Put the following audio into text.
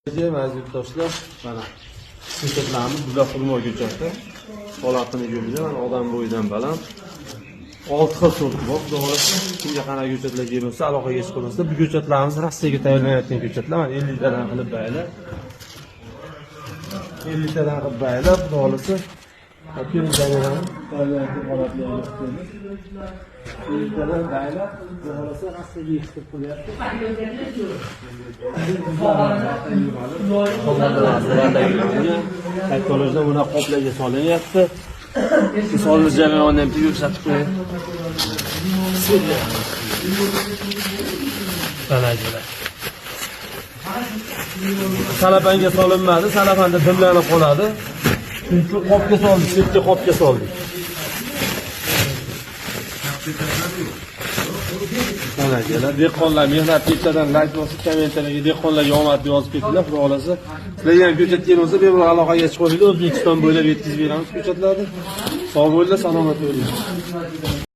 Aziz yurtdoshlar, mana ko'chatlarimiz bular xurmo ko'chati. Holatini ko'ringlar, mana odam bo'yidan baland. 6 xil sorti bor. To'g'risi, kimga qanaqa ko'chatlar kerak bo'lsa, aloqaga chiqib bu ko'chatlarimiz Rossiyaga tayyorlanayotgan ko'chatlar. Mana 50 tadan qilib baylab. 50 tadan qilib baylab, to'g'risi Tayyorlanayotgan holatlarni ko'ramiz. 50 tadan baylab, to'g'risi Rossiyaga chiqib qo'yapti. Teknolojiya buni qoplarga solinyapti. Solinish jarayonini ham ko'rsatib qo'ying. Salapanga solinmadi, salapanda dimlanib qoladi. Chunki qopga soldik, chetga qopga soldik. Mana kelar, dehqonlar mehnat ketadan like bosib, kommentarlarga dehqonlarga omadni yozib ketinglar, xudo xolasa. Sizlarga ham ko'chat kerak bo'lsa, bemalol aloqaga chiqib, O'zbekiston bo'ylab yetkazib beramiz ko'chatlarni. Sog' bo'linglar, salomat bo'linglar.